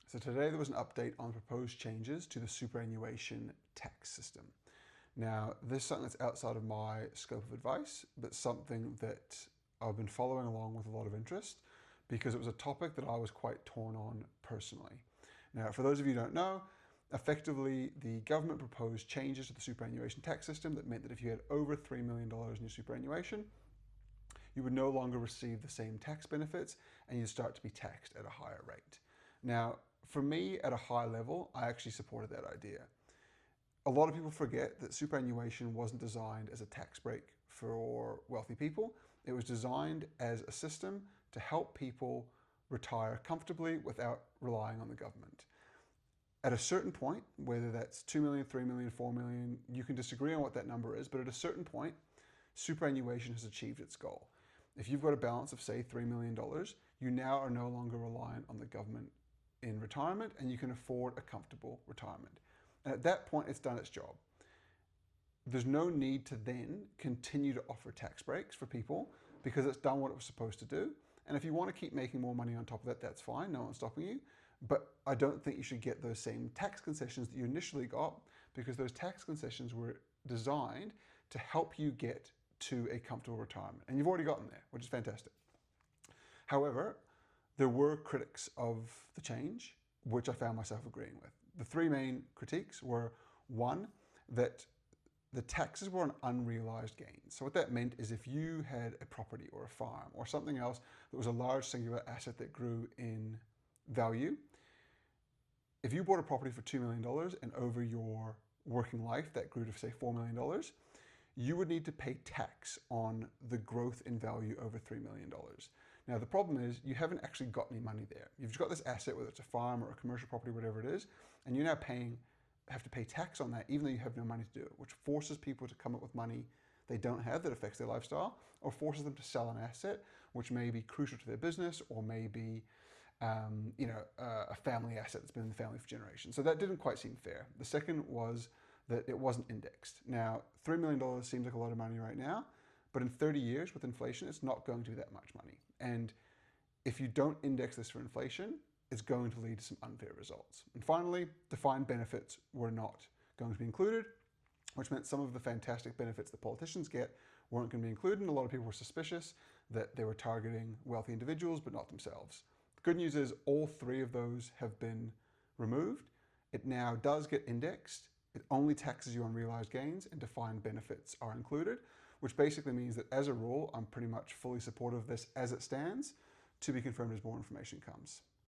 So today there was an update on proposed changes to the superannuation tax system. Now, this is something that's outside of my scope of advice, but something that I've been following along with a lot of interest because it was a topic that I was quite torn on personally. Now, for those of you who don't know, effectively the government proposed changes to the superannuation tax system that meant that if you had over $3 million in your superannuation, you would no longer receive the same tax benefits and you'd start to be taxed at a higher rate. Now, for me, at a high level, I actually supported that idea. A lot of people forget that superannuation wasn't designed as a tax break for wealthy people. It was designed as a system to help people retire comfortably without relying on the government. At a certain point, whether that's 2 million, 3 million, 4 million, you can disagree on what that number is, but at a certain point, superannuation has achieved its goal. If you've got a balance of, say, $3 million, you now are no longer reliant on the government in retirement and you can afford a comfortable retirement. And at that point, it's done its job. There's no need to then continue to offer tax breaks for people because it's done what it was supposed to do. And if you want to keep making more money on top of that, that's fine. No one's stopping you. But I don't think you should get those same tax concessions that you initially got because those tax concessions were designed to help you get to a comfortable retirement. And you've already gotten there, which is fantastic. However, there were critics of the change, which I found myself agreeing with. The three main critiques were, one, that the taxes were on unrealized gains. So what that meant is if you had a property or a farm or something else that was a large singular asset that grew in value, if you bought a property for $2 million and over your working life that grew to, say, $4 million, you would need to pay tax on the growth in value over $3 million. Now, the problem is you haven't actually got any money there. You've got this asset, whether it's a farm or a commercial property, whatever it is, and you're now have to pay tax on that even though you have no money to do it, which forces people to come up with money they don't have that affects their lifestyle, or forces them to sell an asset which may be crucial to their business or may be a family asset that's been in the family for generations. So that didn't quite seem fair. The second was that it wasn't indexed. Now, $3 million seems like a lot of money right now, but in 30 years with inflation, it's not going to be that much money. And if you don't index this for inflation, it's going to lead to some unfair results. And finally, defined benefits were not going to be included, which meant some of the fantastic benefits that politicians get weren't going to be included. And a lot of people were suspicious that they were targeting wealthy individuals, but not themselves. The good news is all three of those have been removed. It now does get indexed. It only taxes you on realized gains and defined benefits are included, which basically means that as a rule, I'm pretty much fully supportive of this as it stands, to be confirmed as more information comes.